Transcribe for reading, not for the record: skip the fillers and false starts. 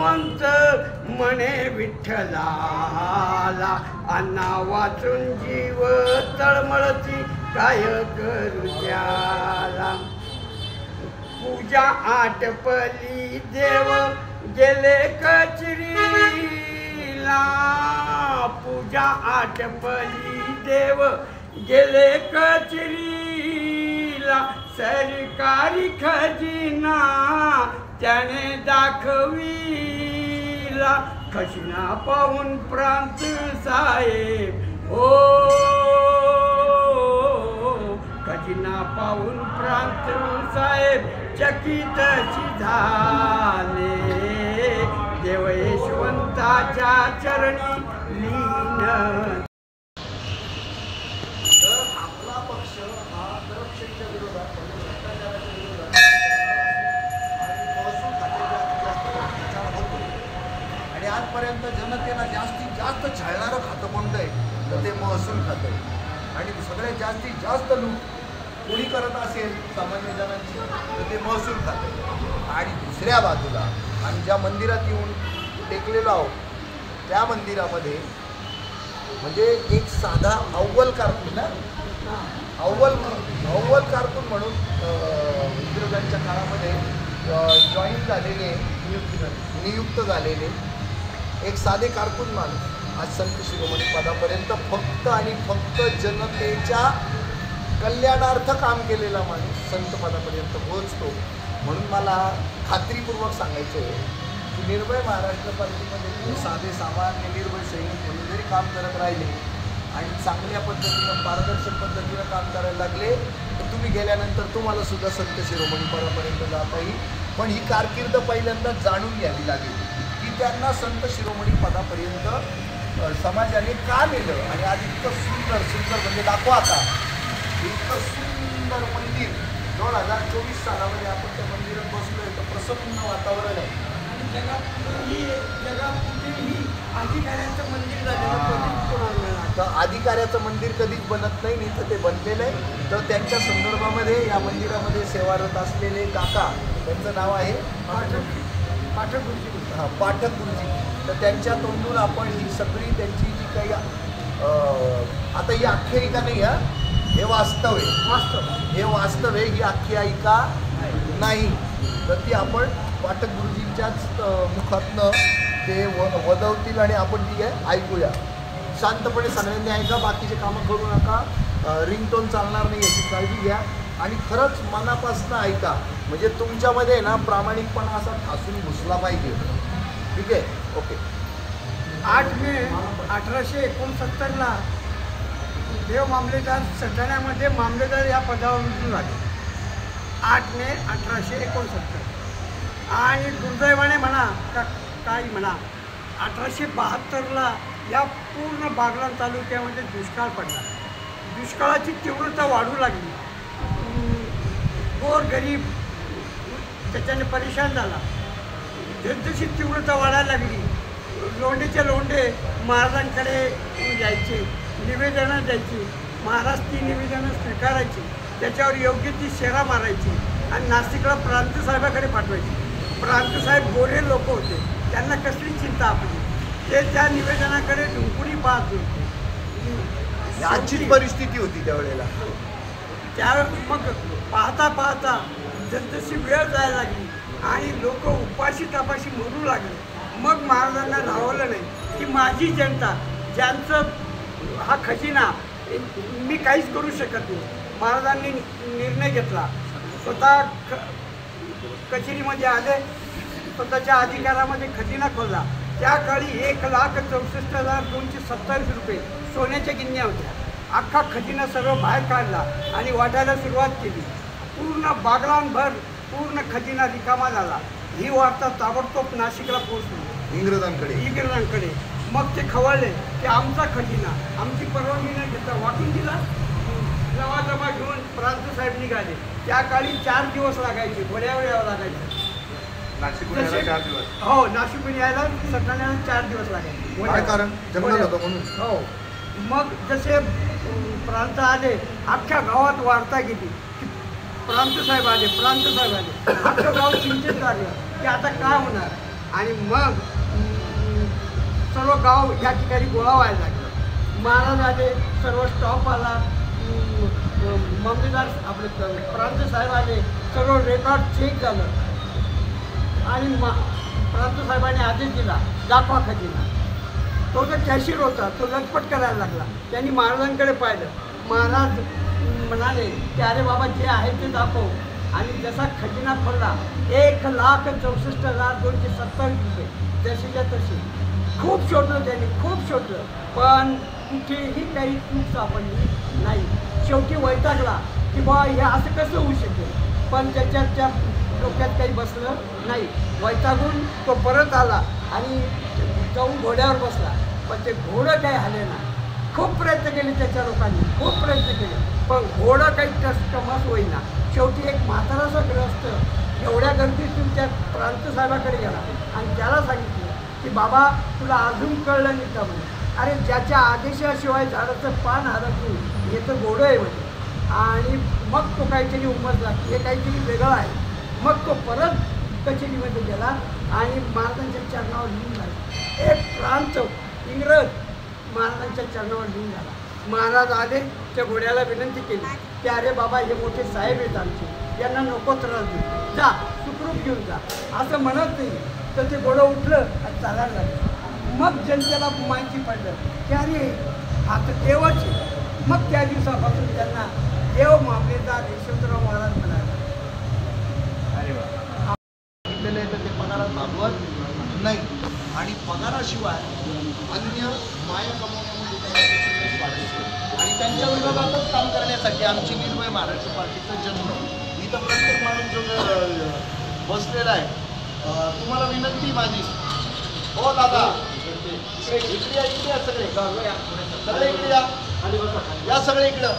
भगवंत म्हणे विठ्ठलाला, अन्ना वाचून जीव तळमळती काय करू त्याला. पूजा आटपली देव गेले कचरीला, पूजा आटपली देव गेले कचरीला. सरकारी खजिना त्याने दाखविला, खजिना पाहून प्रांत साहेब हो, खजिना पाहून प्रांत साहेब चकित झाले. देव यशवंताच्या चरणी लीन. आपला पक्ष हा करप्शनच्या विरोधात, भ्रष्टाचाराच्या विरोधात आणि महसूल खात्याच्या प्रचार होतो. आणि आजपर्यंत जनतेला जास्तीत जास्त छळणारं खातं कोणतं आहे तर ते महसूल खातं आहे. आणि सगळ्यात जास्तीत जास्त लूट कोणी करत असेल सामान्य जणांची तर ते महसूल खातं आहे. आणि दुसऱ्या बाजूला आम्ही ज्या मंदिरात येऊन टेकलेलो आहोत त्या मंदिरामध्ये म्हणजे एक साधा अव्वल कारकून ना, अव्वल कारकून म्हणून इंग्रजांच्या काळामध्ये जॉईन झालेले, नियुक्त झालेले एक साधे कारकून माणूस आज संत शिरोमणी पदापर्यंत फक्त आणि फक्त जनतेच्या कल्याणार्थ काम केलेला माणूस संत पदापर्यंत पोहोचतो. म्हणून मला खात्रीपूर्वक सांगायचं आहे की निर्भय महाराष्ट्र पार्टीमध्ये साधे सामान्य निर्भय सैनिक म्हणून जरी काम करत राहिले आणि चांगल्या पद्धतीनं पारदर्शक पद्धतीनं काम करायला लागले तर तुम्ही गेल्यानंतर तुम्हाला सुद्धा संत शिरोमणी पदापर्यंत जाता येईल. पण ही कारकीर्द पहिल्यांदा जाणून घ्यावी लागेल की त्यांना संत शिरोमणी पदापर्यंत समाजाने का नेलं. आणि आज इतकं सुंदर सुंदर म्हणजे दाखवा आता इतकं सुंदर मंदिर 2024 सालामध्ये आपण त्या मंदिरात बसलोय तर प्रसन्न वातावरण आहे. जगात कुठेही अधिकाऱ्यांचं मंदिर झालेलं तर अधिकाऱ्याचं मंदिर कधीच बनत नाही, नाही तर ते बनलेलं आहे. तर त्यांच्या संदर्भामध्ये या मंदिरामध्ये सेवारत असलेले काका, त्यांचं नाव आहे पाठक गुरुजी. हां, पाठक गुरुजी. तर त्यांच्या तोंडून आपण ही सगळी त्यांची जी काही आता ही आख्यायिका नाही आहे, हे वास्तव आहे. हे वास्तव आहे, ही आख्यायिका नाही. तर ती आपण पाठक गुरुजींच्याच मुखातनं ते वदवतील आणि आपण ती ऐकूया. शांतपणे सगळ्यांनी ऐका, बाकीचे कामं करू नका, रिंगटोन चालणार नाही याची काळजी घ्या आणि खरंच मनापासून ऐका. म्हणजे तुमच्यामध्ये ना प्रामाणिकपणा असा ठासून घुसला पाहिजे. ठीक आहे, ओके. 8 मे 1869 देव मामलेदार सटाण्यामध्ये मामलेदार या पदावर रुजू झाले. 8 मे 1869. आणि दुर्दैवाने म्हणा का काही म्हणा 1872ला या पूर्ण बागलाण तालुक्यामध्ये दुष्काळ पडला. दुष्काळाची तीव्रता वाढू लागली. गोर गरीब त्याच्याने परेशान झाला. जसजशी तीव्रता वाढायला लागली लोंढेचे लोंढे महाराजांकडे जायचे, निवेदनं द्यायची. महाराज ती निवेदनं स्वीकारायची, त्याच्यावर योग्य ती शेरा मारायची आणि नाशिकला प्रांतसाहेबाकडे पाठवायची. प्रांतसाहेब गोरे लोक होते, त्यांना कसली चिंता आपली, ते त्या निवेदनाकडे ढुंकुणी पाहत होते. आजची परिस्थिती होती त्यावेळेला. त्या मग पाहता पाहता जसजशी वेळ जायला लागली आणि लोक उपाशी तापाशी मरू लागले. मग महाराजांना राहवलं नाही की माझी जनता, ज्यांचं हा खजिना मी काहीच करू शकत नाही. महाराजांनी निर्णय घेतला, स्वतः कचेरीमध्ये आले, स्वतःच्या अधिकारामध्ये खजिना खोलला. त्या काळी 1,64,227 रुपये सोन्याच्या गिन्या होत्या. अख्खा खजिना सर्व बाहेर काढला आणि वाटायला सुरुवात केली. पूर्ण बागलाणभर पूर्ण खजिना रिकामा झाला. ही वार्ता ताबडतोब नाशिकला पोहोचली इंग्रजांकडे. मग ते खवळले की आमचा खजिना, आमची परवानगी नाही घेता वाटून दिला. जमा घेऊन प्रांतसाहेब निघाले. त्या काळी 4 दिवस लागायचे, बड्यावर यावं लागायचं. नाशिकहून यायला 4 दिवस. हो, नाशिकहून यायला सटाण्याला 4 दिवस लागायचे. काय कारण? जंगल होतं म्हणून. हो. मग जसे प्रांत आले, अख्ख्या गावात वार्ता गेली की प्रांतसाहेब आले. अख्खं गाव चिंतेत झालं की आता काय होणार. आणि मग सर्व गाव या ठिकाणी गोळा व्हायला लागलं. महाराज आले, सर्व स्टॉप आला, मामलेदार आपले प्रांत साहेब आले, सर्व रेकॉर्ड चेक झालं आणि प्रांत साहेबांनी आदेश दिला, दाखवा खजिना. तो जो कॅशियर होता तो लटपट करायला लागला. त्यांनी महाराजांकडे पाहिलं. महाराज म्हणाले की अरे बाबा जे आहे ते दाखव. आणि जसा खजिना खोलला 1,64,227 रुपये जशीच्या तशी. खूप शोधलं त्यांनी, खूप शोधलं, पण कुठेही काही चूक सापडली नाही. शेवटी वैतागला की बा हे असं कसं होऊ शकेल, पण त्याच्या डोक्यात काही बसलं नाही. वैतागून तो परत आला आणि जाऊन घोड्यावर बसला, पण ते घोडं काही हले ना. खूप प्रयत्न केले त्याच्या लोकांनी, खूप प्रयत्न केले, पण घोडं काही टमस होईना. शेवटी एक म्हाताराचा ग्रस्त एवढ्या गर्दीतून त्या प्रांत साहेबाकडे गेला आणि त्याला सांगितलं की बाबा तुला अजून कळलं नाही का म्हणे. अरे ज्याच्या आदेशाशिवाय झाडाचं पान हरत नाही हे तर घोडं आहे म्हणे. आणि मग तो काहीतरी उमजला की हे काहीतरी वेगळं आहे. मग तो परत कचेरीमध्ये गेला आणि महाराजांच्या चरणावर लिहून झाला. एक प्रांत इंग्रज महाराजांच्या चरणावर लिहून झाला. महाराज आले, त्या घोड्याला विनंती केली की अरे बाबा हे मोठे साहेब आहेत आमचे, यांना नको त्रास देऊ, जा सुखरूप घेऊन जा. असं म्हणत नाही तर ते घोडं उठलं आणि चालायला लागलं. मग जनतेला माहिती पडलं की अरे हा तर देवच आहे. मग त्या दिवसापासून त्यांना देव मामलेदार यशवंतराव महाराज म्हणाले. अरे वा. तर ते पगारात भागवत नाही आणि पगाराशिवाय अन्य माया कमवण्यामध्ये त्यांना वाढायचं आणि त्यांच्या विरोधातच काम करण्यासाठी आमची निर्भय महाराष्ट्र पार्टीचा जन्म. इथं प्रत्येक माणूस जो बसलेला आहे, तुम्हाला विनंती माझी, हो दादा इकडे या, इकडे या सगळे, सगळे इकडे या, या सगळे इकडं.